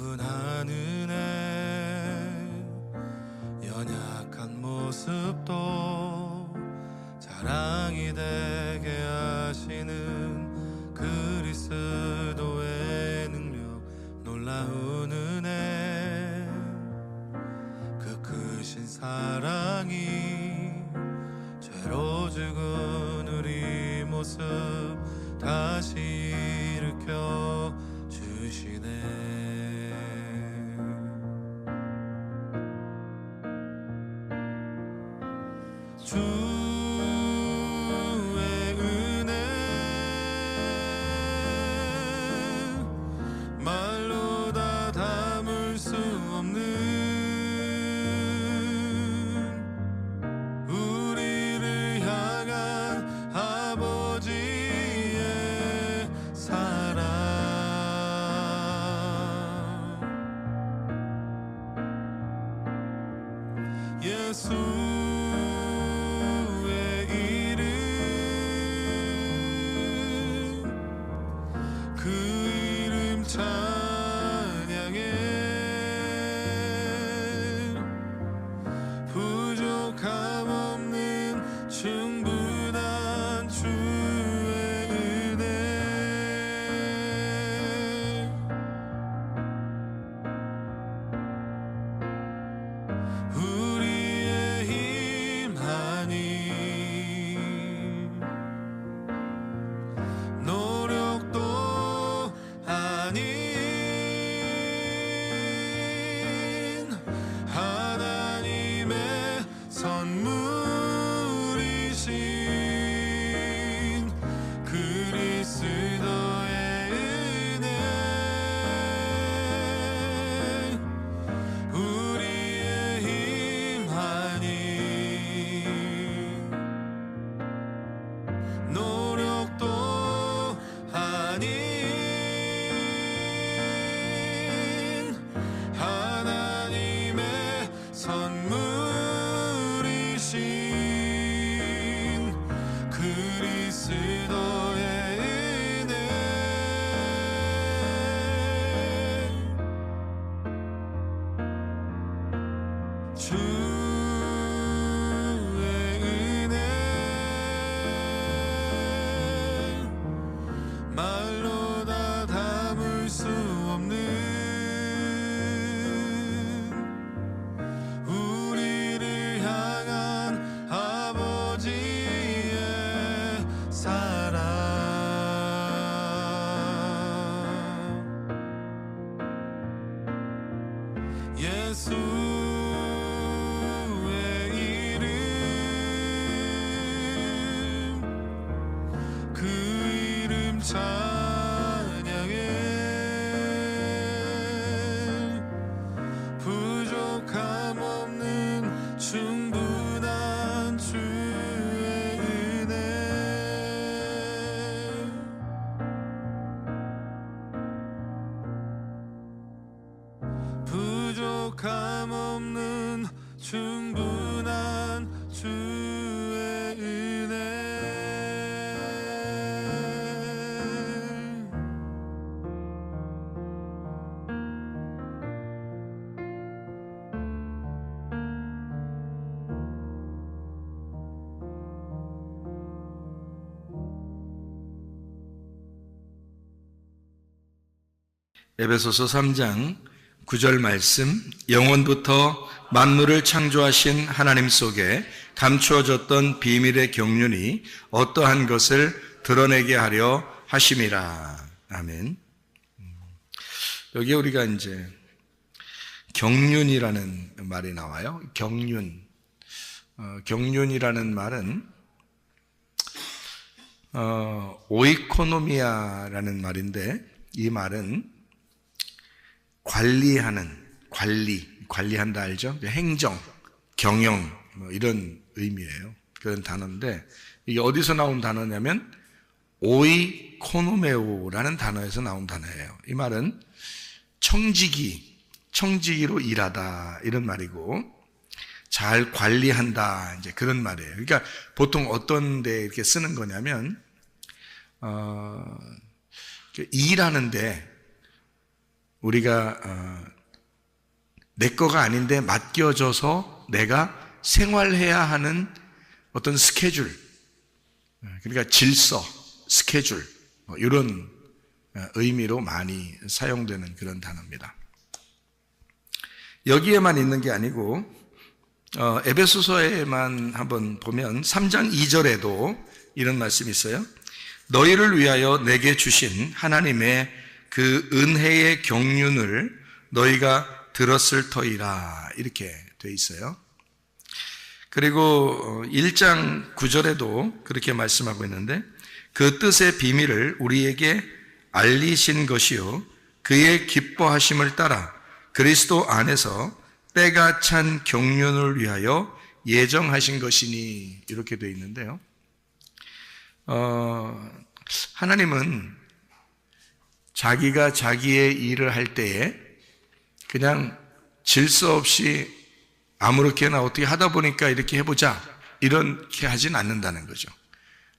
충분한 은혜, 연약한 모습도 자랑이 되게 하시는 그리스도의 능력, 놀라운 은혜, 그 크신 사랑이 죄로 죽은 우리 모습 다시 일으켜 주시네. 주의 은혜 말로 다 담을 수 없는 우리를 향한 아버지의 사랑, 예수 부족함 없는 충분한 주의 은혜, 우리의 힘하니 노력도 아닌 선물이신 그리스도의 은혜, 우리의 힘하니 노력도 아닌 하나님의 선물 그리스도의 은혜, 주의 은혜 말로 다 담을 수 없는 우리를 향한 아버지의 사랑, 예수의 이름, 그 이름 찬양해, 부족함 없는 충분한 주의 은혜, 부족함 없는 충분한 주의 은혜. 에베소서 3장 9절 말씀, 영원부터 만물을 창조하신 하나님 속에 감추어졌던 비밀의 경륜이 어떠한 것을 드러내게 하려 하심이라. 아멘. 여기 우리가 이제 경륜이라는 말이 나와요. 경륜. 경륜이라는 말은 오이코노미아라는 말인데, 이 말은 관리한다 알죠? 행정, 경영 이런 의미예요. 그런 단어인데, 이게 어디서 나온 단어냐면 오이코노메오라는 단어에서 나온 단어예요. 이 말은 청지기로 일하다 이런 말이고, 잘 관리한다 이제 그런 말이에요. 그러니까 보통 어떤 데 이렇게 쓰는 거냐면 일하는데 우리가 내 거가 아닌데 맡겨져서 내가 생활해야 하는 어떤 스케줄, 그러니까 질서, 스케줄, 이런 의미로 많이 사용되는 그런 단어입니다. 여기에만 있는 게 아니고 에베소서에만 한번 보면 3장 2절에도 이런 말씀이 있어요. 너희를 위하여 내게 주신 하나님의 그 은혜의 경륜을 너희가 들었을 터이라, 이렇게 돼 있어요. 그리고 1장 9절에도 그렇게 말씀하고 있는데, 그 뜻의 비밀을 우리에게 알리신 것이요 그의 기뻐하심을 따라 그리스도 안에서 때가 찬 경륜을 위하여 예정하신 것이니, 이렇게 되어 있는데요. 하나님은 자기가 자기의 일을 할 때에 그냥 질서 없이 아무렇게나 어떻게 하다 보니까 이렇게 해보자, 이렇게 하진 않는다는 거죠.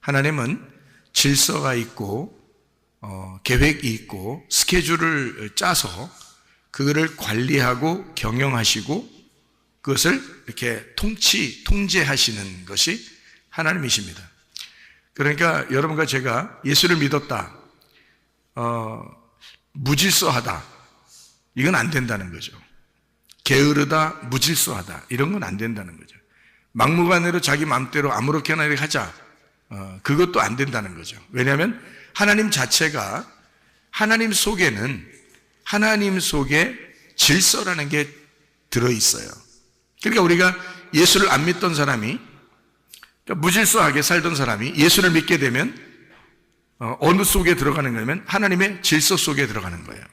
하나님은 질서가 있고 계획이 있고 스케줄을 짜서 그거를 관리하고 경영하시고 그것을 이렇게 통제하시는 것이 하나님이십니다. 그러니까 여러분과 제가 예수를 믿었다, 무질서하다, 이건 안 된다는 거죠. 게으르다, 무질서하다, 이런 건 안 된다는 거죠. 막무가내로 자기 마음대로 아무렇게나 이렇게 하자, 그것도 안 된다는 거죠. 왜냐하면 하나님 자체가, 하나님 속에는 하나님 속에 질서라는 게 들어있어요. 그러니까 우리가 예수를 안 믿던 사람이, 무질서하게 살던 사람이 예수를 믿게 되면 어느 속에 들어가는 거냐면 하나님의 질서 속에 들어가는 거예요.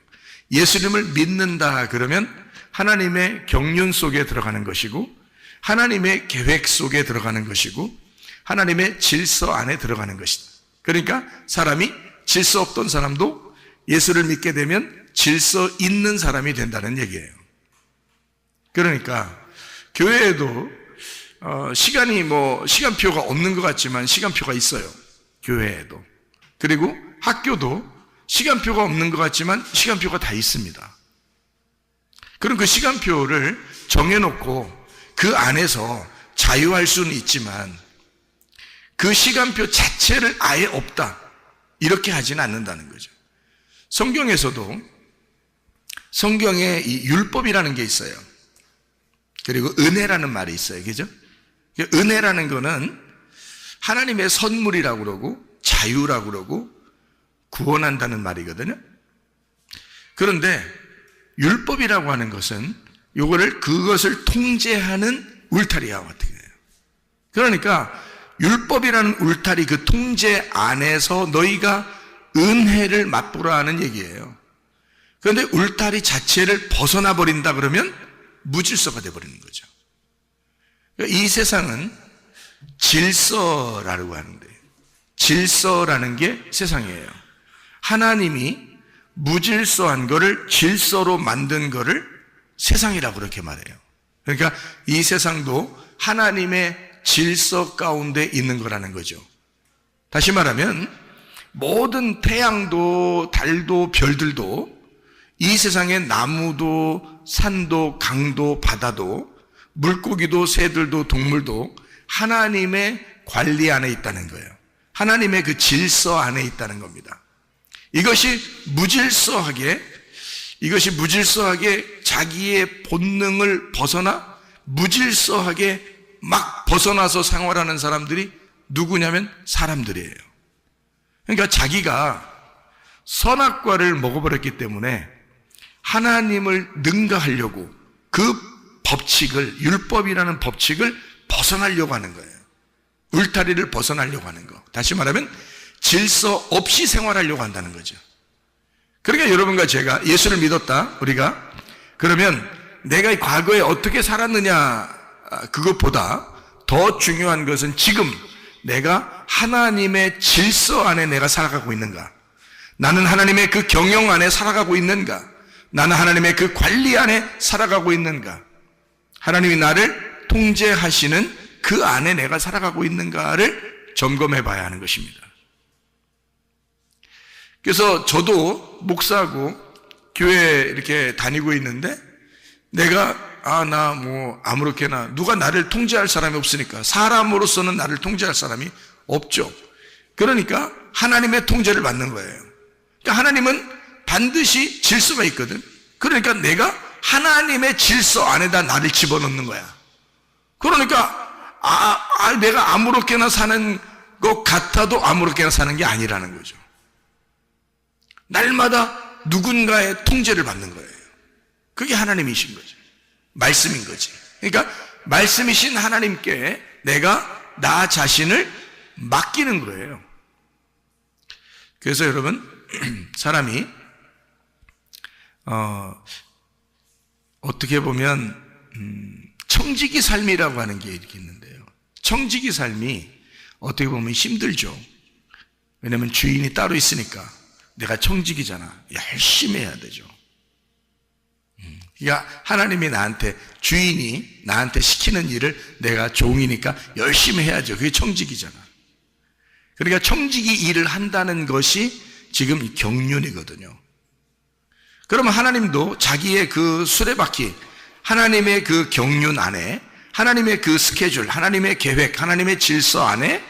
예수님을 믿는다 그러면 하나님의 경륜 속에 들어가는 것이고, 하나님의 계획 속에 들어가는 것이고, 하나님의 질서 안에 들어가는 것이다. 그러니까 사람이 질서 없던 사람도 예수를 믿게 되면 질서 있는 사람이 된다는 얘기예요. 그러니까 교회에도 시간표가 없는 것 같지만 시간표가 있어요. 교회에도. 그리고 학교도 시간표가 없는 것 같지만 시간표가 다 있습니다. 그럼 그 시간표를 정해놓고 그 안에서 자유할 수는 있지만 그 시간표 자체를 아예 없다, 이렇게 하지는 않는다는 거죠. 성경에서도 성경에 이 율법이라는 게 있어요. 그리고 은혜라는 말이 있어요. 그죠? 은혜라는 거는 하나님의 선물이라고 그러고 자유라고 그러고 구원한다는 말이거든요. 그런데 율법이라고 하는 것은 그것을 통제하는 울타리와 같은 거예요. 그러니까 율법이라는 울타리, 그 통제 안에서 너희가 은혜를 맛보라 하는 얘기예요. 그런데 울타리 자체를 벗어나 버린다 그러면 무질서가 되어버리는 거죠. 이 세상은 질서라고 하는데, 질서라는 게 세상이에요. 하나님이 무질서한 거를 질서로 만든 거를 세상이라고 그렇게 말해요. 그러니까 이 세상도 하나님의 질서 가운데 있는 거라는 거죠. 다시 말하면 모든 태양도 달도 별들도, 이 세상의 나무도 산도 강도 바다도 물고기도 새들도 동물도 하나님의 관리 안에 있다는 거예요. 하나님의 그 질서 안에 있다는 겁니다. 이것이 무질서하게 자기의 본능을 벗어나 무질서하게 막 벗어나서 생활하는 사람들이 누구냐면 사람들이에요. 그러니까 자기가 선악과를 먹어버렸기 때문에 하나님을 능가하려고 그 법칙을, 율법이라는 법칙을 벗어나려고 하는 거예요. 울타리를 벗어나려고 하는 거. 다시 말하면 질서 없이 생활하려고 한다는 거죠. 그러니까 여러분과 제가 예수를 믿었다, 우리가. 그러면 내가 과거에 어떻게 살았느냐, 그것보다 더 중요한 것은 지금 내가 하나님의 질서 안에 내가 살아가고 있는가? 나는 하나님의 그 경영 안에 살아가고 있는가? 나는 하나님의 그 관리 안에 살아가고 있는가? 하나님이 나를 통제하시는 그 안에 내가 살아가고 있는가를 점검해 봐야 하는 것입니다. 그래서 저도 목사하고 교회 이렇게 다니고 있는데 내가 나 뭐 아무렇게나 누가 나를 통제할 사람이 없으니까 사람으로서는 나를 통제할 사람이 없죠. 그러니까 하나님의 통제를 받는 거예요. 그러니까 하나님은 반드시 질서가 있거든. 그러니까 내가 하나님의 질서 안에다 나를 집어넣는 거야. 그러니까 내가 아무렇게나 사는 것 같아도 아무렇게나 사는 게 아니라는 거죠. 날마다 누군가의 통제를 받는 거예요. 그게 하나님이신 거죠. 말씀인 거지. 그러니까 말씀이신 하나님께 내가 나 자신을 맡기는 거예요. 그래서 여러분, 사람이 어떻게 보면 청지기 삶이라고 하는 게 이렇게 있는데요. 청지기 삶이 어떻게 보면 힘들죠. 왜냐하면 주인이 따로 있으니까 내가 청지기잖아. 열심히 해야 되죠. 그러니까 하나님이 나한테, 주인이 나한테 시키는 일을 내가 종이니까 열심히 해야죠. 그게 청지기잖아. 그러니까 청지기 일을 한다는 것이 지금 경륜이거든요. 그러면 하나님도 자기의 그 수레바퀴, 하나님의 그 경륜 안에, 하나님의 그 스케줄, 하나님의 계획, 하나님의 질서 안에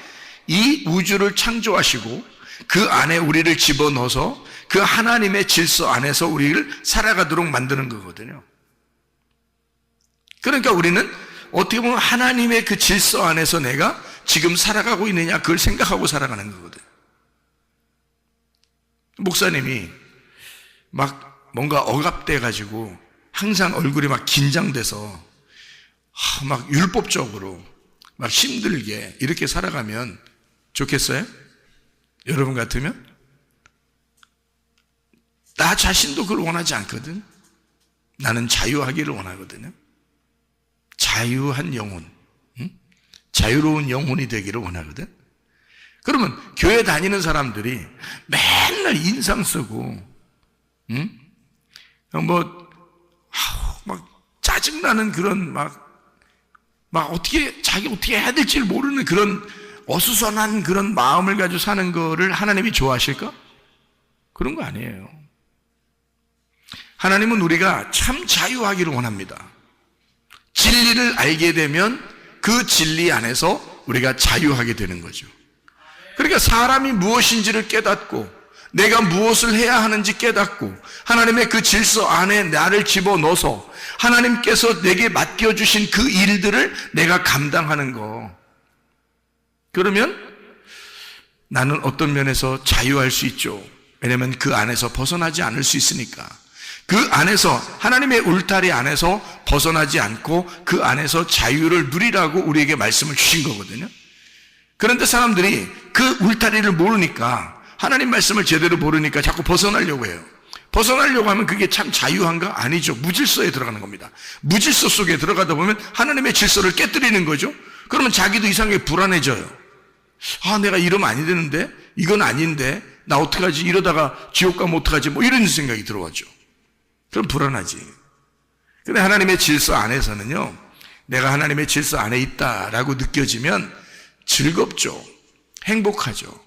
이 우주를 창조하시고 그 안에 우리를 집어넣어서 그 하나님의 질서 안에서 우리를 살아가도록 만드는 거거든요. 그러니까 우리는 어떻게 보면 하나님의 그 질서 안에서 내가 지금 살아가고 있느냐 그걸 생각하고 살아가는 거거든요. 목사님이 막 뭔가 억압돼 가지고 항상 얼굴이 막 긴장돼서 막 율법적으로 막 힘들게 이렇게 살아가면 좋겠어요? 여러분 같으면? 나 자신도 그걸 원하지 않거든. 나는 자유하기를 원하거든요. 자유한 영혼, 자유로운 영혼이 되기를 원하거든. 그러면 교회 다니는 사람들이 맨날 인상 쓰고 막 짜증나는 그런 자기 어떻게 해야 될지 모르는 그런 어수선한 그런 마음을 가지고 사는 거를 하나님이 좋아하실까? 그런 거 아니에요. 하나님은 우리가 참 자유하기를 원합니다. 진리를 알게 되면 그 진리 안에서 우리가 자유하게 되는 거죠. 그러니까 사람이 무엇인지를 깨닫고 내가 무엇을 해야 하는지 깨닫고 하나님의 그 질서 안에 나를 집어넣어서 하나님께서 내게 맡겨주신 그 일들을 내가 감당하는 거. 그러면 나는 어떤 면에서 자유할 수 있죠. 왜냐하면 그 안에서 벗어나지 않을 수 있으니까. 그 안에서 하나님의 울타리 안에서 벗어나지 않고 그 안에서 자유를 누리라고 우리에게 말씀을 주신 거거든요. 그런데 사람들이 그 울타리를 모르니까 하나님 말씀을 제대로 모르니까 자꾸 벗어나려고 해요. 벗어나려고 하면 그게 참 자유한가? 아니죠. 무질서에 들어가는 겁니다. 무질서 속에 들어가다 보면 하나님의 질서를 깨뜨리는 거죠. 그러면 자기도 이상하게 불안해져요. 내가 이러면 아니 되는데, 이건 아닌데, 나 어떡하지? 이러다가 지옥 가면 어떡하지? 뭐 이런 생각이 들어왔죠. 그럼 불안하지. 근데 하나님의 질서 안에서는요, 내가 하나님의 질서 안에 있다라고 느껴지면 즐겁죠. 행복하죠.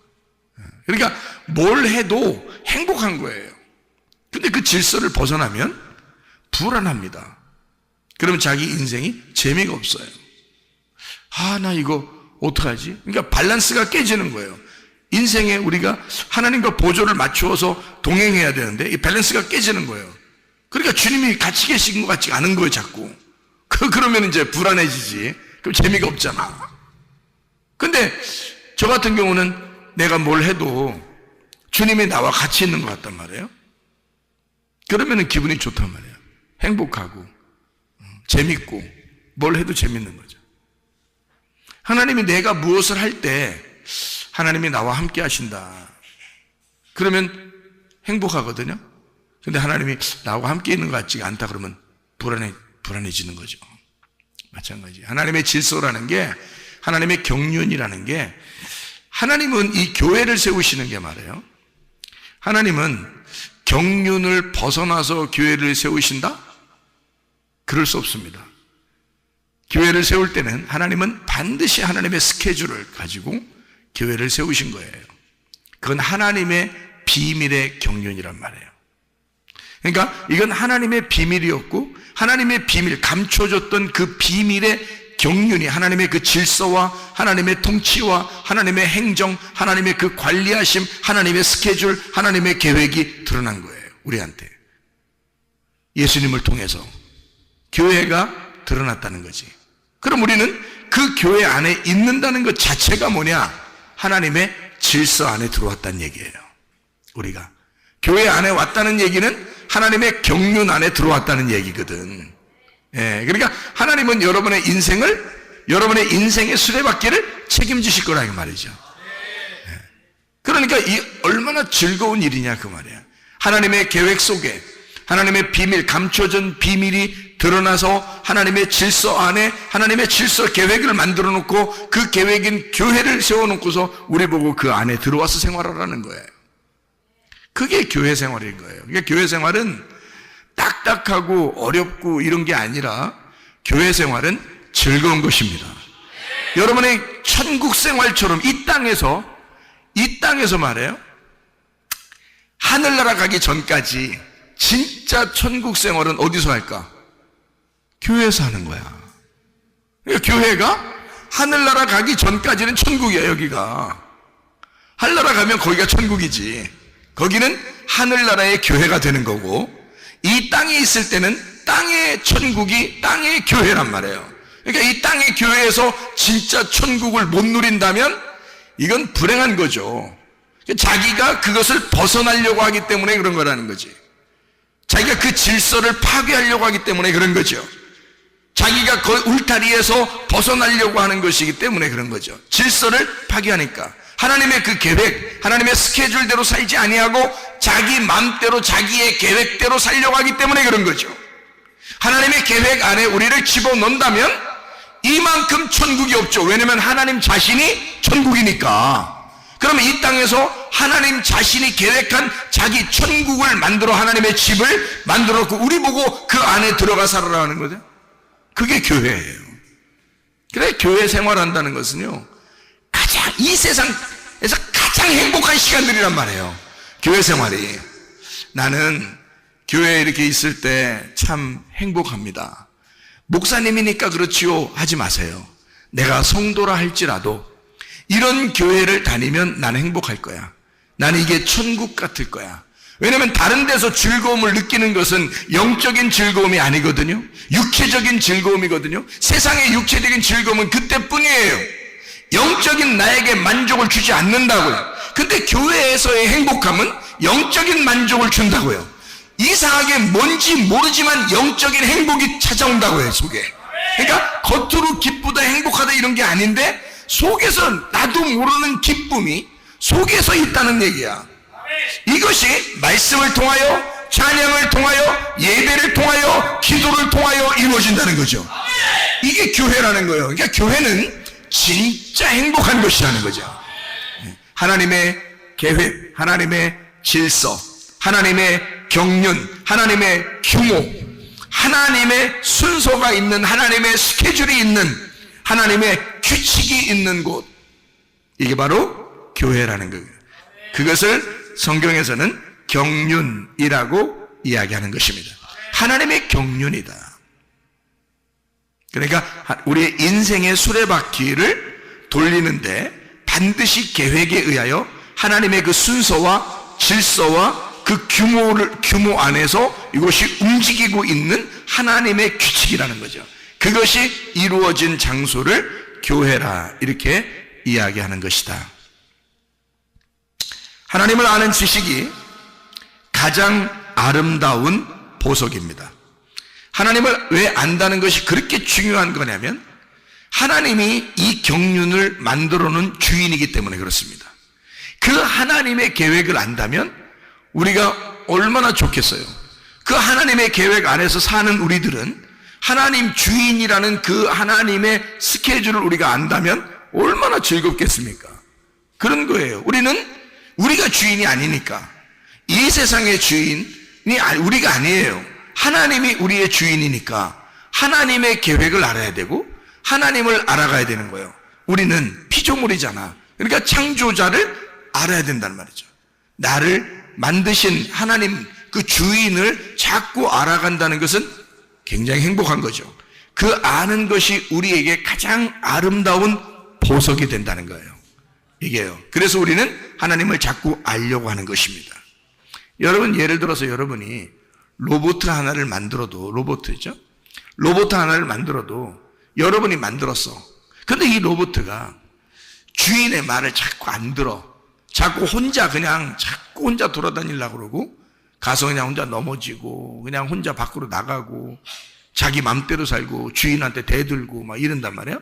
그러니까 뭘 해도 행복한 거예요. 근데 그 질서를 벗어나면 불안합니다. 그러면 자기 인생이 재미가 없어요. 나 이거 어떡하지? 그러니까 밸런스가 깨지는 거예요. 인생에 우리가 하나님과 보조를 맞추어서 동행해야 되는데 이 밸런스가 깨지는 거예요. 그러니까 주님이 같이 계신 것 같지 않은 거예요, 자꾸. 그러면 이제 불안해지지. 그럼 재미가 없잖아. 근데 저 같은 경우는 내가 뭘 해도 주님이 나와 같이 있는 것 같단 말이에요. 그러면 기분이 좋단 말이에요. 행복하고 재밌고 뭘 해도 재밌는 거죠. 하나님이 내가 무엇을 할 때 하나님이 나와 함께 하신다. 그러면 행복하거든요. 근데 하나님이 나와 함께 있는 것 같지가 않다 그러면 불안해지는 거죠. 마찬가지. 하나님의 질서라는 게, 하나님의 경륜이라는 게, 하나님은 이 교회를 세우시는 게 말이에요. 하나님은 경륜을 벗어나서 교회를 세우신다? 그럴 수 없습니다. 교회를 세울 때는 하나님은 반드시 하나님의 스케줄을 가지고 교회를 세우신 거예요. 그건 하나님의 비밀의 경륜이란 말이에요. 그러니까 이건 하나님의 비밀이었고 하나님의 비밀, 감춰줬던 그 비밀의 경륜이 하나님의 그 질서와 하나님의 통치와 하나님의 행정, 하나님의 그 관리하심, 하나님의 스케줄, 하나님의 계획이 드러난 거예요. 우리한테. 예수님을 통해서 교회가 드러났다는 거지. 그럼 우리는 그 교회 안에 있는다는 것 자체가 뭐냐? 하나님의 질서 안에 들어왔다는 얘기예요. 우리가 교회 안에 왔다는 얘기는 하나님의 경륜 안에 들어왔다는 얘기거든. 예, 그러니까 하나님은 여러분의 인생의 수레바퀴를 책임지실 거라 이 말이죠. 예. 그러니까 이 얼마나 즐거운 일이냐 그 말이야. 하나님의 계획 속에 하나님의 비밀, 감춰진 비밀이 드러나서 하나님의 질서 안에 하나님의 질서 계획을 만들어 놓고 그 계획인 교회를 세워놓고서 우리 보고 그 안에 들어와서 생활하라는 거예요. 그게 교회 생활인 거예요. 그러니까 교회 생활은 딱딱하고 어렵고 이런 게 아니라 교회 생활은 즐거운 것입니다. 여러분의 천국 생활처럼 이 땅에서 말해요. 하늘나라 가기 전까지 진짜 천국 생활은 어디서 할까? 교회에서 하는 거야. 그러니까 교회가 하늘나라 가기 전까지는 천국이야. 여기가 하늘나라 가면 거기가 천국이지. 거기는 하늘나라의 교회가 되는 거고 이 땅에 있을 때는 땅의 천국이 땅의 교회란 말이에요. 그러니까 이 땅의 교회에서 진짜 천국을 못 누린다면 이건 불행한 거죠. 자기가 그것을 벗어나려고 하기 때문에 그런 거라는 거지. 자기가 그 질서를 파괴하려고 하기 때문에 그런 거죠. 자기가 그 울타리에서 벗어나려고 하는 것이기 때문에 그런 거죠. 질서를 파괴하니까. 하나님의 그 계획, 하나님의 스케줄대로 살지 아니하고 자기 마음대로 자기의 계획대로 살려고 하기 때문에 그런 거죠. 하나님의 계획 안에 우리를 집어넣는다면 이만큼 천국이 없죠. 왜냐하면 하나님 자신이 천국이니까. 그러면 이 땅에서 하나님 자신이 계획한 자기 천국을 만들어 하나님의 집을 만들어 놓고 우리 보고 그 안에 들어가 살아라는 거죠. 그게 교회예요. 그래 교회 생활한다는 것은요 가장 이 세상에서 가장 행복한 시간들이란 말이에요. 교회 생활이. 나는 교회에 이렇게 있을 때 참 행복합니다. 목사님이니까 그렇지요 하지 마세요. 내가 성도라 할지라도 이런 교회를 다니면 나는 행복할 거야. 나는 이게 천국 같을 거야. 왜냐하면 다른 데서 즐거움을 느끼는 것은 영적인 즐거움이 아니거든요. 육체적인 즐거움이거든요. 세상의 육체적인 즐거움은 그때뿐이에요. 영적인 나에게 만족을 주지 않는다고요. 근데 교회에서의 행복함은 영적인 만족을 준다고요. 이상하게 뭔지 모르지만 영적인 행복이 찾아온다고요. 속에. 그러니까 겉으로 기쁘다 행복하다 이런 게 아닌데 속에서 나도 모르는 기쁨이 속에서 있다는 얘기야. 이것이 말씀을 통하여 찬양을 통하여 예배를 통하여 기도를 통하여 이루어진다는 거죠. 이게 교회라는 거예요. 그러니까 교회는 진짜 행복한 것이라는 거죠. 하나님의 계획, 하나님의 질서, 하나님의 경륜, 하나님의 규모, 하나님의 순서가 있는, 하나님의 스케줄이 있는, 하나님의 규칙이 있는 곳, 이게 바로 교회라는 거예요. 그것을 성경에서는 경륜이라고 이야기하는 것입니다. 하나님의 경륜이다. 그러니까 우리의 인생의 수레바퀴를 돌리는데 반드시 계획에 의하여 하나님의 그 순서와 질서와 그 규모 안에서 이것이 움직이고 있는 하나님의 규칙이라는 거죠. 그것이 이루어진 장소를 교회라 이렇게 이야기하는 것이다. 하나님을 아는 지식이 가장 아름다운 보석입니다. 하나님을 왜 안다는 것이 그렇게 중요한 거냐면 하나님이 이 경륜을 만들어 놓은 주인이기 때문에 그렇습니다. 그 하나님의 계획을 안다면 우리가 얼마나 좋겠어요. 그 하나님의 계획 안에서 사는 우리들은 하나님 주인이라는 그 하나님의 스케줄을 우리가 안다면 얼마나 즐겁겠습니까? 그런 거예요. 우리가 주인이 아니니까. 이 세상의 주인이 우리가 아니에요. 하나님이 우리의 주인이니까 하나님의 계획을 알아야 되고 하나님을 알아가야 되는 거예요. 우리는 피조물이잖아. 그러니까 창조자를 알아야 된다는 말이죠. 나를 만드신 하나님 그 주인을 자꾸 알아간다는 것은 굉장히 행복한 거죠. 그 아는 것이 우리에게 가장 아름다운 보석이 된다는 거예요. 이게요. 그래서 우리는 하나님을 자꾸 알려고 하는 것입니다. 여러분, 예를 들어서 여러분이 로봇 하나를 만들어도, 로봇 하나를 만들어도 여러분이 만들었어. 근데 이 로봇가 주인의 말을 자꾸 안 들어. 자꾸 혼자 돌아다니려고 그러고, 가서 그냥 혼자 넘어지고, 그냥 혼자 밖으로 나가고, 자기 맘대로 살고, 주인한테 대들고, 막 이런단 말이야?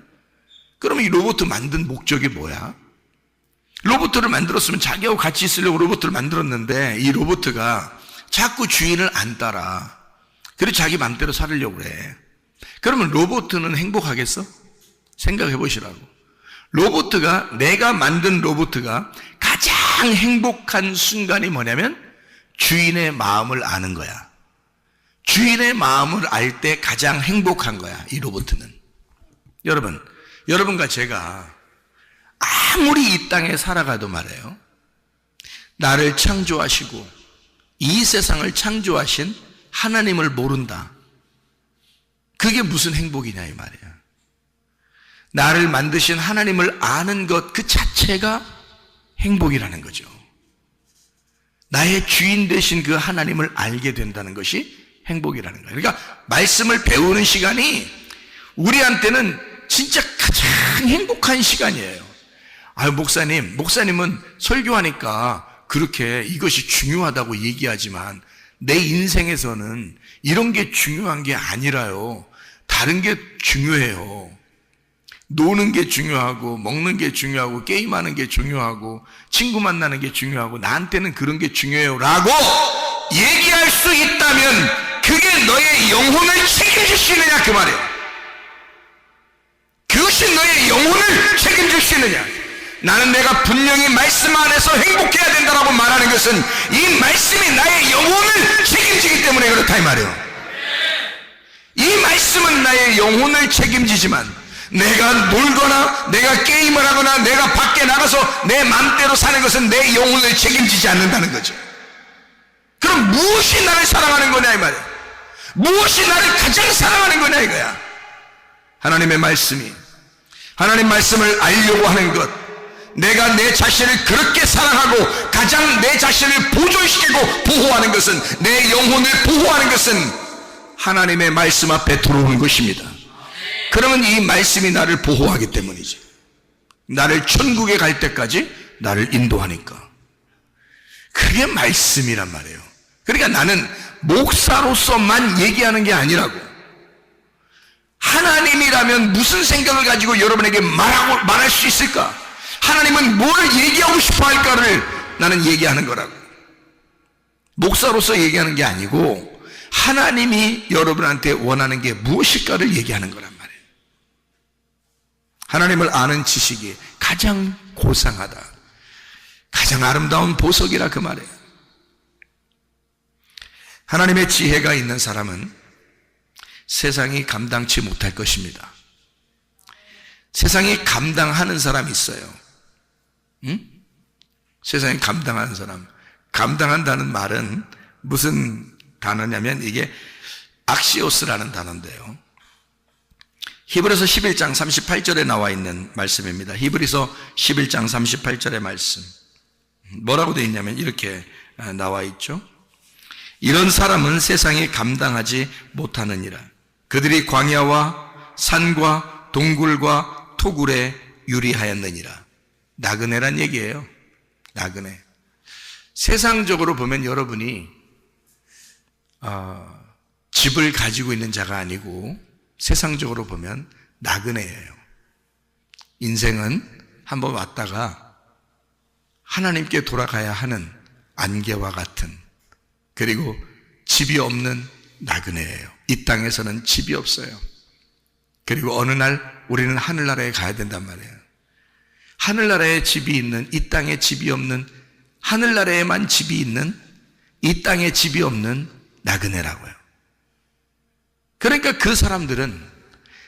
그러면 이 로봇 만든 목적이 뭐야? 로봇을 만들었으면 자기하고 같이 있으려고 로봇을 만들었는데, 이 로봇가 자꾸 주인을 안 따라. 그래서 자기 맘대로 살으려고 그래. 그러면 로봇은 행복하겠어? 생각해 보시라고. 내가 만든 로봇가 가장 행복한 순간이 뭐냐면 주인의 마음을 아는 거야. 주인의 마음을 알 때 가장 행복한 거야, 이 로봇은. 여러분과 제가 아무리 이 땅에 살아가도 말이에요, 나를 창조하시고 이 세상을 창조하신 하나님을 모른다. 그게 무슨 행복이냐 이 말이야. 나를 만드신 하나님을 아는 것 그 자체가 행복이라는 거죠. 나의 주인 되신 그 하나님을 알게 된다는 것이 행복이라는 거예요. 그러니까 말씀을 배우는 시간이 우리한테는 진짜 가장 행복한 시간이에요. 목사님은 설교하니까 그렇게 이것이 중요하다고 얘기하지만 내 인생에서는 이런 게 중요한 게 아니라요. 다른 게 중요해요. 노는 게 중요하고, 먹는 게 중요하고, 게임하는 게 중요하고, 친구 만나는 게 중요하고, 나한테는 그런 게 중요해요 라고 얘기할 수 있다면 그게 너의 영혼을 책임질 수 있느냐 그 말이에요. 그것이 너의 영혼을 책임질 수 있느냐. 나는 내가 분명히 말씀 안에서 행복해야 된다라고 말하는 것은 이 말씀이 나의 영혼을 책임지기 때문에 그렇다 이 말이에요. 이 말씀은 나의 영혼을 책임지지만 내가 놀거나 내가 게임을 하거나 내가 밖에 나가서 내 마음대로 사는 것은 내 영혼을 책임지지 않는다는 거죠. 그럼 무엇이 나를 사랑하는 거냐 이 말이야. 무엇이 나를 가장 사랑하는 거냐 이거야. 하나님의 말씀이, 하나님 말씀을 알려고 하는 것, 내가 내 자신을 그렇게 사랑하고 가장 내 자신을 보존시키고 보호하는 것은, 내 영혼을 보호하는 것은 하나님의 말씀 앞에 들어오는 것입니다. 그러면 이 말씀이 나를 보호하기 때문이지. 나를 천국에 갈 때까지 나를 인도하니까. 그게 말씀이란 말이에요. 그러니까 나는 목사로서만 얘기하는 게 아니라고. 하나님이라면 무슨 생각을 가지고 여러분에게 말할 수 있을까? 하나님은 뭘 얘기하고 싶어 할까를 나는 얘기하는 거라고. 목사로서 얘기하는 게 아니고 하나님이 여러분한테 원하는 게 무엇일까를 얘기하는 거란 말이에요. 하나님을 아는 지식이 가장 고상하다, 가장 아름다운 보석이라 그 말이에요. 하나님의 지혜가 있는 사람은 세상이 감당치 못할 것입니다. 세상이 감당하는 사람이 있어요. 세상이 감당하는 사람. 감당한다는 말은 무슨 단어냐면 이게 악시오스라는 단어인데요. 히브리서 11장 38절에 나와 있는 말씀입니다. 히브리서 11장 38절의 말씀. 뭐라고 되어 있냐면 이렇게 나와 있죠. 이런 사람은 세상이 감당하지 못하느니라. 그들이 광야와 산과 동굴과 토굴에 유리하였느니라. 나그네란 얘기예요. 나그네. 세상적으로 보면 여러분이 집을 가지고 있는 자가 아니고 세상적으로 보면 나그네예요. 인생은 한번 왔다가 하나님께 돌아가야 하는 안개와 같은, 그리고 집이 없는 나그네예요. 이 땅에서는 집이 없어요. 그리고 어느 날 우리는 하늘나라에 가야 된단 말이에요. 하늘나라에 집이 있는, 이 땅에 집이 없는, 하늘나라에만 집이 있는, 이 땅에 집이 없는 나그네라고요. 그러니까 그 사람들은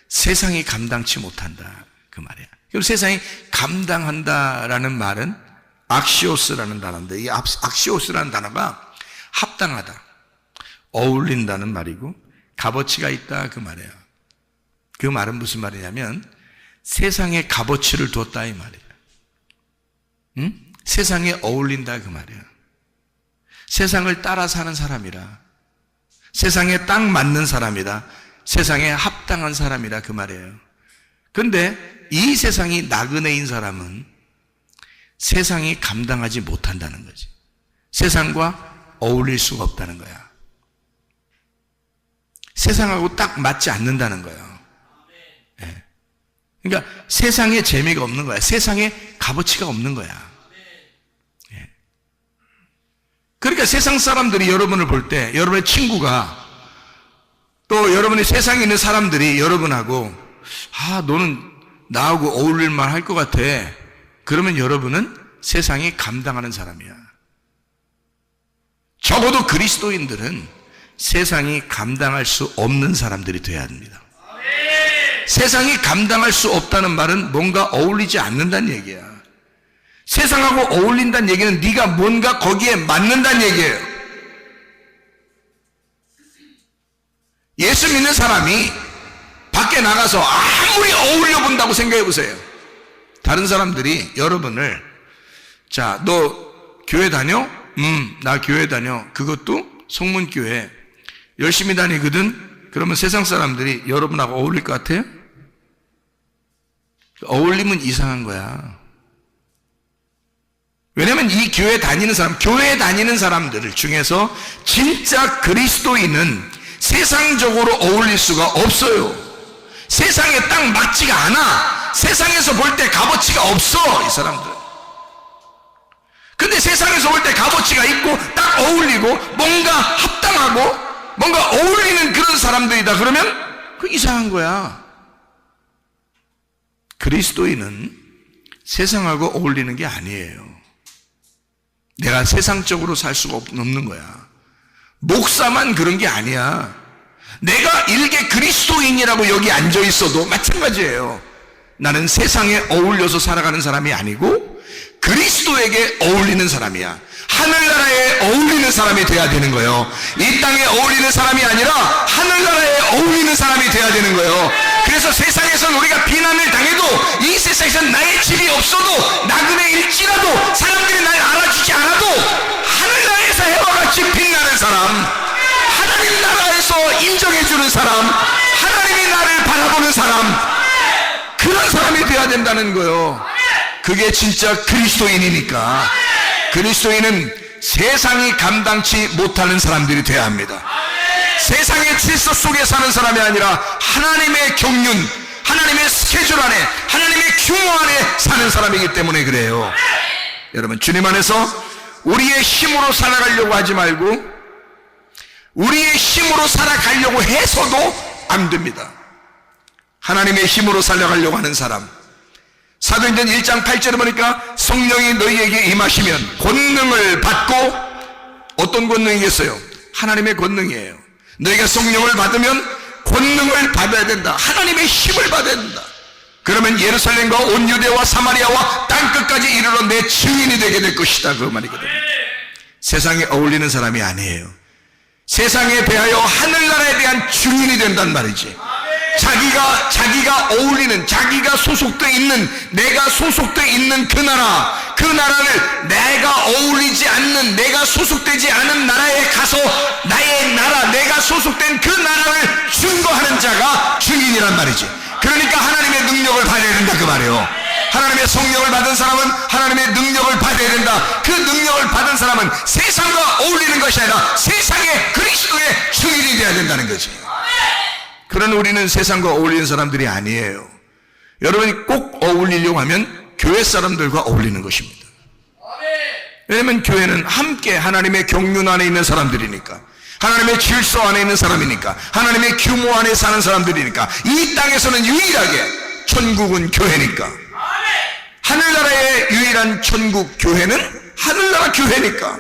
세상이 감당치 못한다 그 말이야. 그럼 세상이 감당한다라는 말은 악시오스라는 단어인데, 이 악시오스라는 단어가 합당하다, 어울린다는 말이고 값어치가 있다 그 말이에요. 그 말은 무슨 말이냐면 세상에 값어치를 뒀다 이 말이에요. 응? 세상에 어울린다 그 말이에요. 세상을 따라 사는 사람이라, 세상에 딱 맞는 사람이다, 세상에 합당한 사람이라 그 말이에요. 근데 이 세상이 나그네인 사람은 세상이 감당하지 못한다는 거지. 세상과 어울릴 수가 없다는 거야. 세상하고 딱 맞지 않는다는 거예요. 예. 그러니까 세상에 재미가 없는 거야. 세상에 값어치가 없는 거야. 예. 그러니까 세상 사람들이 여러분을 볼 때, 여러분의 친구가 또 여러분의 세상에 있는 사람들이 여러분하고 너는 나하고 어울릴 만 할 것 같아. 그러면 여러분은 세상이 감당하는 사람이야. 적어도 그리스도인들은 세상이 감당할 수 없는 사람들이 돼야 합니다. 세상이 감당할 수 없다는 말은 뭔가 어울리지 않는다는 얘기야. 세상하고 어울린다는 얘기는 네가 뭔가 거기에 맞는다는 얘기예요. 예수 믿는 사람이 밖에 나가서 아무리 어울려 본다고 생각해 보세요. 다른 사람들이 여러분을 자, 너 교회 다녀? 나 교회 다녀. 그것도 성문교회 열심히 다니거든. 그러면 세상 사람들이 여러분하고 어울릴 것 같아요? 어울리면 이상한 거야. 왜냐면 이 교회 다니는 사람들 중에서 진짜 그리스도인은 세상적으로 어울릴 수가 없어요. 세상에 딱 맞지가 않아. 세상에서 볼 때 값어치가 없어, 이 사람들. 근데 세상에서 볼 때 값어치가 있고 딱 어울리고 뭔가 합당하고 뭔가 어울리는 그런 사람들이다 그러면 그 이상한 거야. 그리스도인은 세상하고 어울리는 게 아니에요. 내가 세상적으로 살 수가 없는 거야. 목사만 그런 게 아니야. 내가 일개 그리스도인이라고 여기 앉아 있어도 마찬가지예요. 나는 세상에 어울려서 살아가는 사람이 아니고 그리스도에게 어울리는 사람이야. 하늘나라에 어울리는 사람이 돼야 되는 거예요. 이 땅에 어울리는 사람이 아니라 하늘나라에 어울리는 사람이 돼야 되는 거예요. 그래서 세상에서 우리가 비난을 당해도 이 세상에서 나의 집이 없어도 나그네일지라도 사람들이 날 알아주지 않아도 하늘나라에서 해와 같이 빛나는 사람, 하나님 나라에서 인정해주는 사람, 하나님이 나를 바라보는 사람, 그런 사람이 돼야 된다는 거예요. 그게 진짜 그리스도인이니까. 그리스도인은 세상이 감당치 못하는 사람들이 돼야 합니다. 세상의 질서 속에 사는 사람이 아니라 하나님의 경륜, 하나님의 스케줄 안에, 하나님의 규모 안에 사는 사람이기 때문에 그래요. 여러분, 주님 안에서 우리의 힘으로 살아가려고 하지 말고 우리의 힘으로 살아가려고 해서도 안 됩니다. 하나님의 힘으로 살아가려고 하는 사람, 사도행전 1장 8절에 보니까 성령이 너희에게 임하시면 권능을 받고, 어떤 권능이겠어요? 하나님의 권능이에요. 너희가 성령을 받으면 권능을 받아야 된다. 하나님의 힘을 받아야 된다. 그러면 예루살렘과 온 유대와 사마리아와 땅끝까지 이르러 내 증인이 되게 될 것이다, 그 말이거든요. 세상에 어울리는 사람이 아니에요. 세상에 대하여 하늘나라에 대한 증인이 된단 말이지. 자기가 어울리는, 자기가 소속되어 있는, 내가 소속되어 있는 그 나라를 내가 어울리지 않는, 내가 소속되지 않은 나라에 가서 나의 나라, 내가 소속된 그 나라를 증거하는 자가 증인이란 말이지. 그러니까 하나님의 능력을 받아야 된다 그 말이에요. 하나님의 성령을 받은 사람은 하나님의 능력을 받아야 된다. 그 능력을 받은 사람은 세상과 어울리는 것이 아니라 세상의 그리스도의 증인이 되어야 된다는 거지. 그러나 우리는 세상과 어울리는 사람들이 아니에요. 여러분이 꼭 어울리려고 하면 교회 사람들과 어울리는 것입니다. 왜냐하면 교회는 함께 하나님의 경륜 안에 있는 사람들이니까, 하나님의 질서 안에 있는 사람이니까, 하나님의 규모 안에 사는 사람들이니까, 이 땅에서는 유일하게 천국은 교회니까, 하늘나라의 유일한 천국 교회는 하늘나라 교회니까,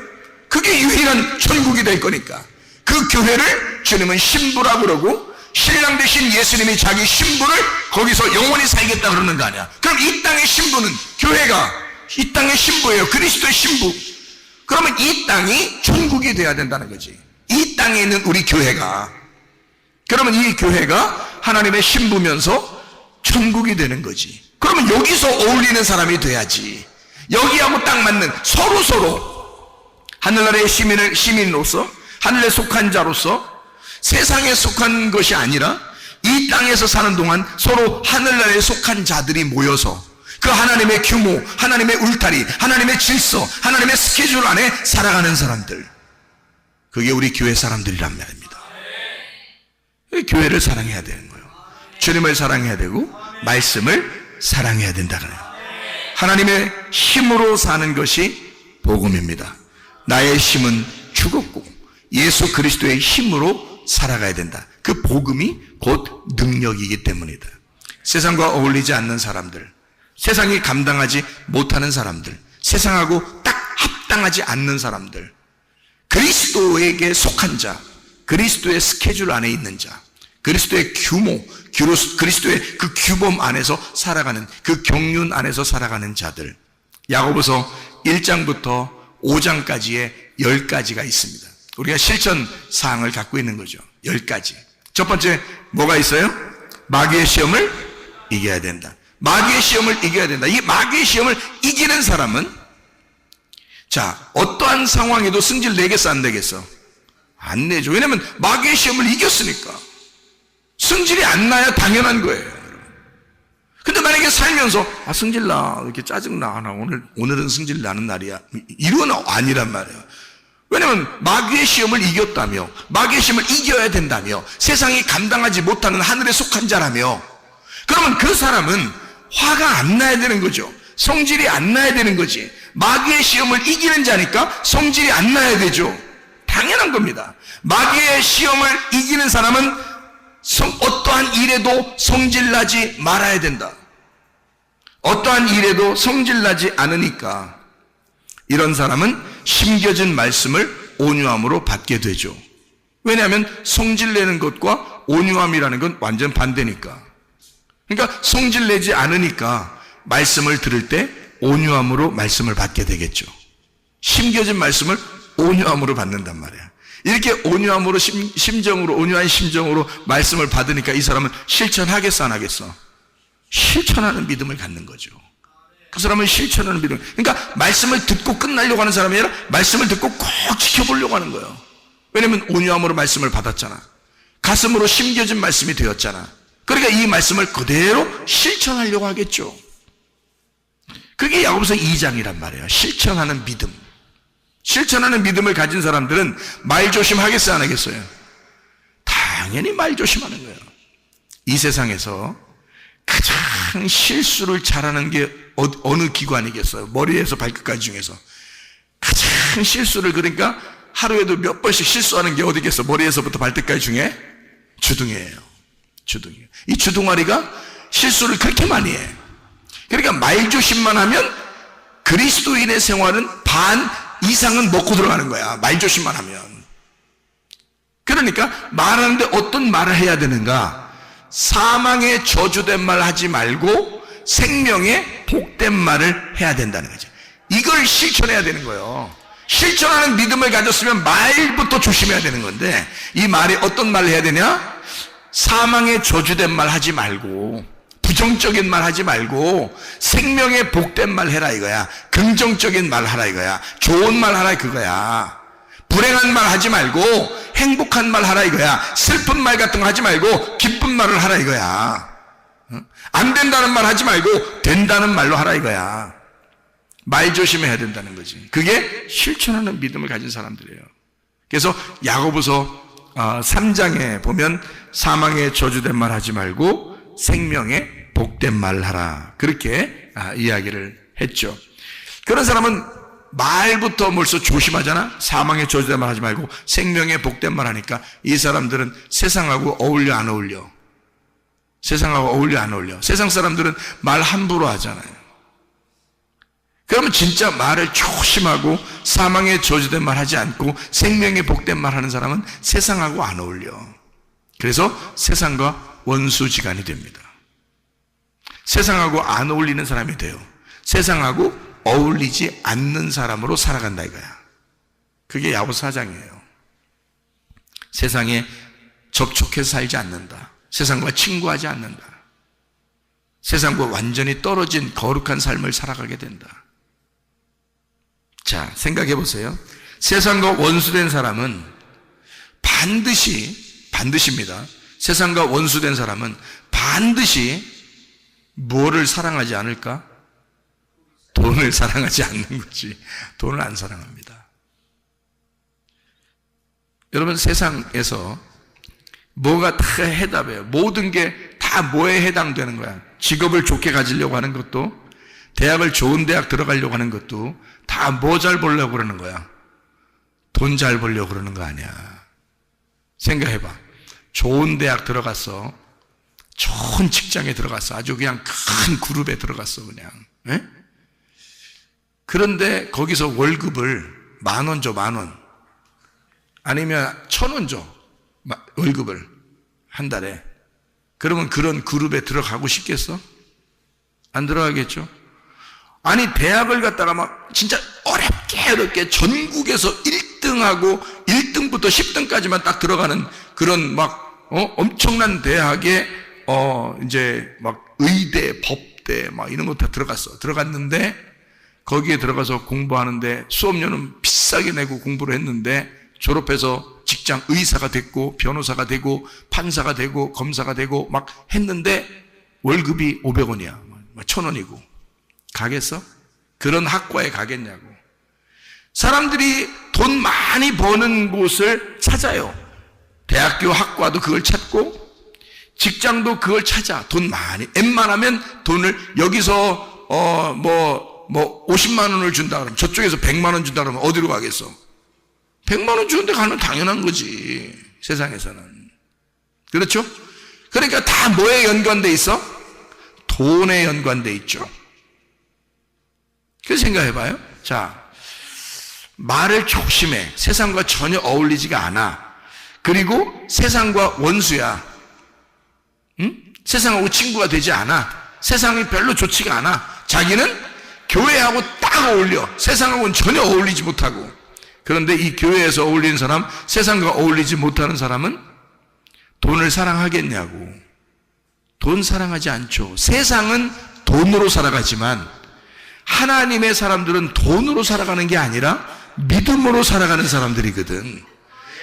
그게 유일한 천국이 될 거니까, 그 교회를 주님은 신부라고 그러고 신랑 되신 예수님이 자기 신부를 거기서 영원히 살겠다 그러는 거 아니야. 그럼 이 땅의 신부는, 교회가 이 땅의 신부예요. 그리스도의 신부. 그러면 이 땅이 천국이 돼야 된다는 거지. 이 땅에 있는 우리 교회가, 그러면 이 교회가 하나님의 신부면서 천국이 되는 거지. 그러면 여기서 어울리는 사람이 돼야지. 여기하고 딱 맞는, 서로 하늘나라의 시민으로서, 하늘에 속한 자로서, 세상에 속한 것이 아니라 이 땅에서 사는 동안 서로 하늘나라에 속한 자들이 모여서 그 하나님의 규모, 하나님의 울타리, 하나님의 질서, 하나님의 스케줄 안에 살아가는 사람들, 그게 우리 교회 사람들이란 말입니다. 교회를 사랑해야 되는 거예요. 주님을 사랑해야 되고 말씀을 사랑해야 된다 그래요. 하나님의 힘으로 사는 것이 복음입니다. 나의 힘은 죽었고 예수 그리스도의 힘으로 살아가야 된다. 그 복음이 곧 능력이기 때문이다. 세상과 어울리지 않는 사람들, 세상이 감당하지 못하는 사람들, 세상하고 딱 합당하지 않는 사람들, 그리스도에게 속한 자, 그리스도의 스케줄 안에 있는 자, 그리스도의 규모, 그리스도의 그 규범 안에서 살아가는, 그 경륜 안에서 살아가는 자들, 야고보서 1장부터 5장까지의 10가지가 있습니다. 우리가 실천 사항을 갖고 있는 거죠. 10가지. 첫 번째 뭐가 있어요? 마귀의 시험을 이겨야 된다. 마귀의 시험을 이겨야 된다. 이 마귀의 시험을 이기는 사람은, 자, 어떠한 상황에도 승질 내겠어 안 내겠어? 안 내죠. 왜냐면 마귀의 시험을 이겼으니까. 승질이 안 나야 당연한 거예요. 근데 만약에 살면서 승질나, 이렇게 짜증나, 오늘은 승질 나는 날이야, 이건 아니란 말이에요. 왜냐면 마귀의 시험을 이겼다며, 마귀의 시험을 이겨야 된다며, 세상이 감당하지 못하는 하늘에 속한 자라며, 그러면 그 사람은 화가 안 나야 되는 거죠. 성질이 안 나야 되는 거지. 마귀의 시험을 이기는 자니까 성질이 안 나야 되죠. 당연한 겁니다. 마귀의 시험을 이기는 사람은 어떠한 일에도 성질나지 말아야 된다. 어떠한 일에도 성질나지 않으니까 이런 사람은 심겨진 말씀을 온유함으로 받게 되죠. 왜냐하면 성질내는 것과 온유함이라는 건 완전 반대니까. 그러니까 성질내지 않으니까 말씀을 들을 때 온유함으로 말씀을 받게 되겠죠. 심겨진 말씀을 온유함으로 받는단 말이야. 이렇게 온유함으로 심정으로, 온유한 심정으로 말씀을 받으니까 이 사람은 실천하겠어 안 하겠어? 실천하는 믿음을 갖는 거죠. 그 사람은 실천하는 믿음. 그러니까 말씀을 듣고 끝나려고 하는 사람이 아니라 말씀을 듣고 꼭 지켜보려고 하는 거예요. 왜냐면 온유함으로 말씀을 받았잖아. 가슴으로 심겨진 말씀이 되었잖아. 그러니까 이 말씀을 그대로 실천하려고 하겠죠. 그게 야고보서 2장이란 말이에요. 실천하는 믿음. 실천하는 믿음을 가진 사람들은 말 조심하겠어요 안 하겠어요? 당연히 말 조심하는 거예요. 이 세상에서 가장 실수를 잘하는 게 어느 기관이겠어요? 머리에서 발끝까지 중에서 가장 실수를, 그러니까 하루에도 몇 번씩 실수하는 게 어디겠어? 머리에서부터 발끝까지 중에 주둥이에요. 주둥이. 이 주둥아리가 실수를 그렇게 많이 해. 그러니까 말 조심만 하면 그리스도인의 생활은 반 이상은 먹고 들어가는 거야. 말 조심만 하면. 그러니까 말하는데 어떤 말을 해야 되는가? 사망의 저주된 말 하지 말고 생명의 복된 말을 해야 된다는 거죠. 이걸 실천해야 되는 거예요. 실천하는 믿음을 가졌으면 말부터 조심해야 되는 건데, 이 말이 어떤 말을 해야 되냐? 사망의 저주된 말 하지 말고, 부정적인 말 하지 말고 생명의 복된 말 해라 이거야. 긍정적인 말 하라 이거야. 좋은 말 하라 그거야. 불행한 말 하지 말고 행복한 말 하라 이거야. 슬픈 말 같은 거 하지 말고 기쁜 말을 하라 이거야. 안 된다는 말 하지 말고 된다는 말로 하라 이거야. 말 조심해야 된다는 거지. 그게 실천하는 믿음을 가진 사람들이에요. 그래서 야고보서 3장에 보면 사망의 저주된 말 하지 말고 생명의 복된 말을 하라, 그렇게 이야기를 했죠. 그런 사람은 말부터 벌써 조심하잖아. 사망의 저주된 말 하지 말고 생명의 복된 말 하니까 이 사람들은 세상하고 어울려 안 어울려? 세상하고 어울려 안 어울려? 세상 사람들은 말 함부로 하잖아요. 그러면 진짜 말을 조심하고 사망의 저주된 말 하지 않고 생명의 복된 말 하는 사람은 세상하고 안 어울려. 그래서 세상과 원수지간이 됩니다. 세상하고 안 어울리는 사람이 돼요. 세상하고 어울리지 않는 사람으로 살아간다 이거야. 그게 야고보서 4장이에요. 세상에 접촉해서 살지 않는다. 세상과 친구하지 않는다. 세상과 완전히 떨어진 거룩한 삶을 살아가게 된다. 자, 생각해 보세요. 세상과 원수된 사람은 반드시입니다. 세상과 원수된 사람은 반드시 뭐를 사랑하지 않을까? 돈을 사랑하지 않는 거지. 돈을 안 사랑합니다. 여러분, 세상에서 뭐가 다 해답이에요. 모든 게 다 뭐에 해당되는 거야. 직업을 좋게 가지려고 하는 것도, 대학을 좋은 대학 들어가려고 하는 것도 다 뭐 잘 벌려고 그러는 거야. 돈 잘 벌려고 그러는 거 아니야. 생각해봐. 좋은 대학 들어갔어. 좋은 직장에 들어갔어. 아주 그냥 큰 그룹에 들어갔어, 그냥. 에? 그런데 거기서 월급을 10,000원 줘, 10,000원. 아니면 1,000원 줘. 월급을. 한 달에. 그러면 그런 그룹에 들어가고 싶겠어? 안 들어가겠죠? 아니, 대학을 갔다가 막 진짜 어렵게 전국에서 1등하고 1등부터 10등까지만 딱 들어가는 그런 막, 엄청난 대학에, 이제 막 의대, 법대 막 이런 거 다 들어갔어. 들어갔는데 거기에 들어가서 공부하는데 수업료는 비싸게 내고 공부를 했는데 졸업해서 직장 의사가 됐고 변호사가 되고 판사가 되고 검사가 되고 막 했는데 월급이 500원이야. 1,000원이고. 가겠어? 그런 학과에 가겠냐고. 사람들이 돈 많이 버는 곳을 찾아요. 대학교 학과도 그걸 찾고 직장도 그걸 찾아. 돈 많이. 웬만하면 돈을 여기서 50만 원을 준다 그러면 저쪽에서 100만 원 준다 그러면 어디로 가겠어? 100만 원 주는데 가면 당연한 거지. 세상에서는. 그렇죠? 그러니까 다 뭐에 연관돼 있어? 돈에 연관돼 있죠. 그래서 생각해봐요. 자, 말을 조심해. 세상과 전혀 어울리지가 않아. 그리고 세상과 원수야. 응? 세상하고 친구가 되지 않아. 세상이 별로 좋지가 않아. 자기는 교회하고 딱 어울려. 세상하고는 전혀 어울리지 못하고. 그런데 이 교회에서 어울리는 사람, 세상과 어울리지 못하는 사람은 돈을 사랑하겠냐고. 돈 사랑하지 않죠. 세상은 돈으로 살아가지만 하나님의 사람들은 돈으로 살아가는 게 아니라 믿음으로 살아가는 사람들이거든.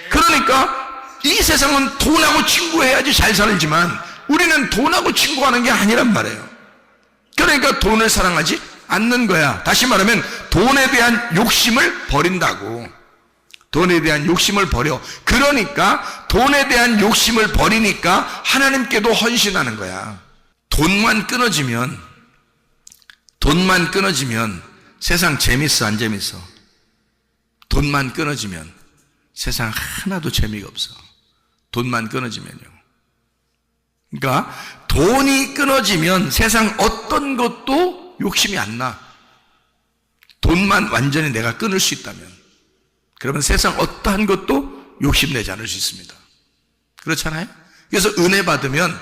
그러니까 이 세상은 돈하고 친구해야지 잘 살지만 우리는 돈하고 친구하는 게 아니란 말이에요. 그러니까 돈을 사랑하지 않는 거야. 다시 말하면 돈에 대한 욕심을 버린다고. 돈에 대한 욕심을 버려. 그러니까 돈에 대한 욕심을 버리니까 하나님께도 헌신하는 거야. 돈만 끊어지면 세상 재밌어 안 재밌어? 돈만 끊어지면 세상 하나도 재미가 없어. 돈만 끊어지면요. 그러니까 돈이 끊어지면 세상 어떤 것도 욕심이 안 나. 돈만 완전히 내가 끊을 수 있다면, 그러면 세상 어떠한 것도 욕심내지 않을 수 있습니다. 그렇잖아요? 그래서 은혜 받으면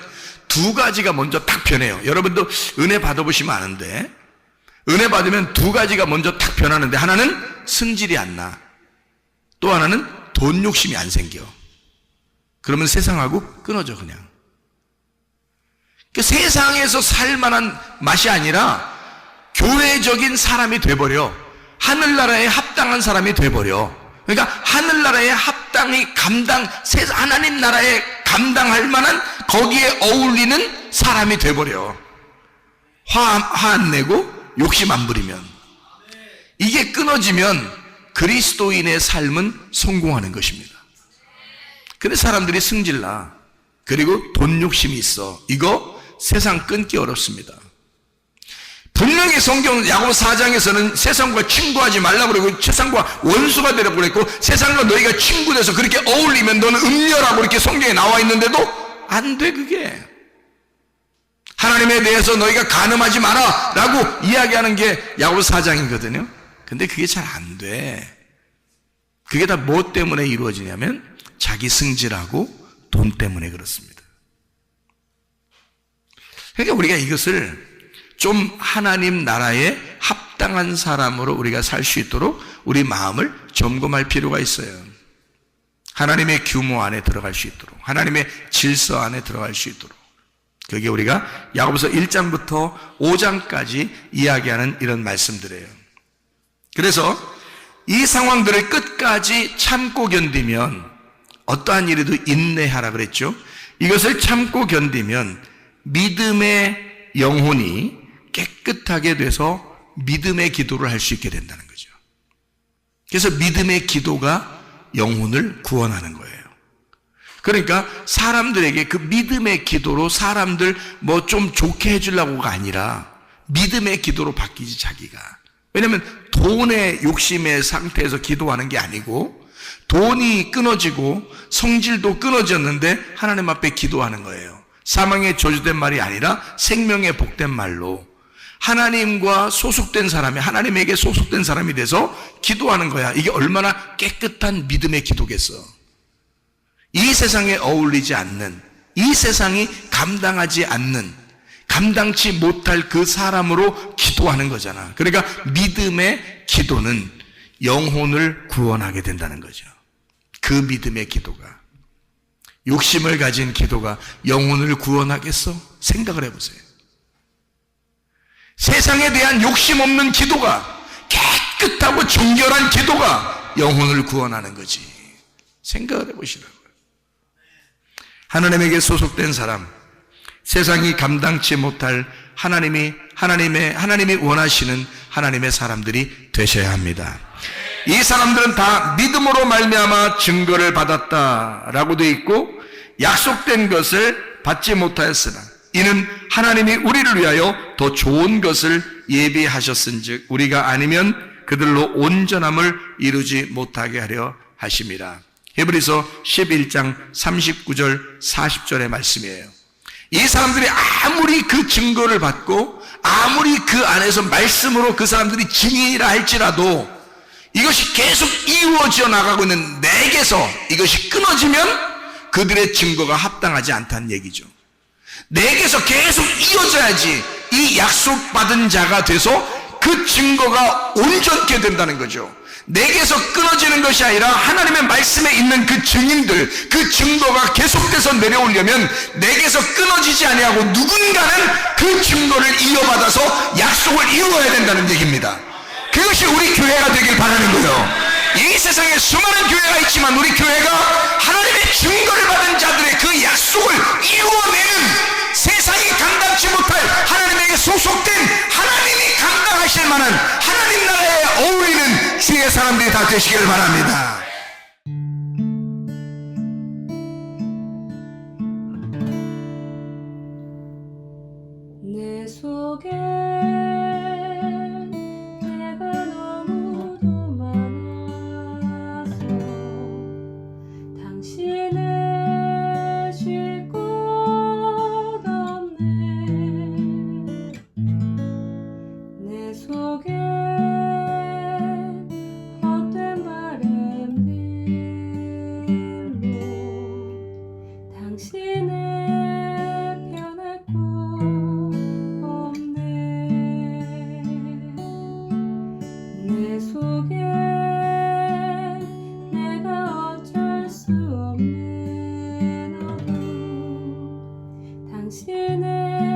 두 가지가 먼저 딱 변해요. 여러분도 은혜 받아보시면 아는데, 은혜 받으면 두 가지가 먼저 딱 변하는데, 하나는 승질이 안 나. 또 하나는 돈 욕심이 안 생겨. 그러면 세상하고 끊어져 그냥. 그러니까 세상에서 살만한 맛이 아니라 교회적인 사람이 돼버려. 하늘나라에 합당한 사람이 돼버려. 그러니까 하늘나라에 합당히 하나님 나라에 감당할 만한 거기에 어울리는 사람이 돼버려. 화 안 내고 욕심 안 부리면. 이게 끊어지면 그리스도인의 삶은 성공하는 것입니다. 근데 사람들이 승질나. 그리고 돈 욕심이 있어. 이거 세상 끊기 어렵습니다. 분명히 성경 야고보 4장에서는 세상과 친구하지 말라고 그러고 세상과 원수가 되라고 그랬고, 세상과 너희가 친구 돼서 그렇게 어울리면 너는 음녀라고 이렇게 성경에 나와 있는데도 안 돼. 그게 하나님에 대해서 너희가 간음하지 마라 라고 이야기하는 게 야고보 4장이거든요 근데 그게 잘 안 돼. 그게 다 뭐 때문에 이루어지냐면 자기 승질하고 돈 때문에 그렇습니다. 그러니까 우리가 이것을 좀 하나님 나라에 합당한 사람으로 우리가 살 수 있도록 우리 마음을 점검할 필요가 있어요. 하나님의 규모 안에 들어갈 수 있도록, 하나님의 질서 안에 들어갈 수 있도록. 그게 우리가 야고보서 1장부터 5장까지 이야기하는 이런 말씀들이에요. 그래서 이 상황들을 끝까지 참고 견디면, 어떠한 일에도 인내하라 그랬죠. 이것을 참고 견디면 믿음의 영혼이 깨끗하게 돼서 믿음의 기도를 할 수 있게 된다는 거죠. 그래서 믿음의 기도가 영혼을 구원하는 거예요. 그러니까 사람들에게 그 믿음의 기도로 사람들 뭐 좀 좋게 해주려고가 아니라 믿음의 기도로 바뀌지, 자기가. 왜냐하면 돈의 욕심의 상태에서 기도하는 게 아니고, 돈이 끊어지고 성질도 끊어졌는데 하나님 앞에 기도하는 거예요. 사망의 저주된 말이 아니라 생명의 복된 말로 하나님과 소속된 사람이, 하나님에게 소속된 사람이 돼서 기도하는 거야. 이게 얼마나 깨끗한 믿음의 기도겠어. 이 세상에 어울리지 않는, 이 세상이 감당하지 않는, 감당치 못할 그 사람으로 기도하는 거잖아. 그러니까 믿음의 기도는 영혼을 구원하게 된다는 거죠. 그 믿음의 기도가, 욕심을 가진 기도가 영혼을 구원하겠어? 생각을 해보세요. 세상에 대한 욕심 없는 기도가, 깨끗하고 정결한 기도가 영혼을 구원하는 거지. 생각을 해보시라고요. 하나님에게 소속된 사람, 세상이 감당치 못할 하나님이 원하시는 하나님의 사람들이 되셔야 합니다. 이 사람들은 다 믿음으로 말미암아 증거를 받았다라고 되어 있고, 약속된 것을 받지 못하였으나 이는 하나님이 우리를 위하여 더 좋은 것을 예비하셨은즉 우리가 아니면 그들로 온전함을 이루지 못하게 하려 하심이라. 히브리서 11장 39절 40절의 말씀이에요. 이 사람들이 아무리 그 증거를 받고 아무리 그 안에서 말씀으로 그 사람들이 증인이라 할지라도 이것이 계속 이루어져 나가고 있는 내게서 이것이 끊어지면 그들의 증거가 합당하지 않다는 얘기죠. 내게서 계속 이어져야지 이 약속받은 자가 돼서 그 증거가 온전케 된다는 거죠. 내게서 끊어지는 것이 아니라 하나님의 말씀에 있는 그 증인들, 그 증거가 계속돼서 내려오려면 내게서 끊어지지 아니하고 누군가는 그 증거를 이어받아서 약속을 이루어야 된다는 얘기입니다. 그것이 우리 교회가 되길 바라는 거예요. 이 세상에 수많은 교회가 있지만 우리 교회가 하나님의 증거를 받은 자들의 그 약속을 이루어내는, 세상이 감당치 못할 하나님에게 소속된, 하나님이 감당하실 만한 하나님 나라에 어울리는 주의 사람들이 다 되시기를 바랍니다. 내 속에 내가 너무도 많아서 당신을 쉴 곳 없네. 내 속에 헛된 바램들로 당신을 변할 곳 없네. 내 속에 내가 어쩔 수 없는 어둠, 당신을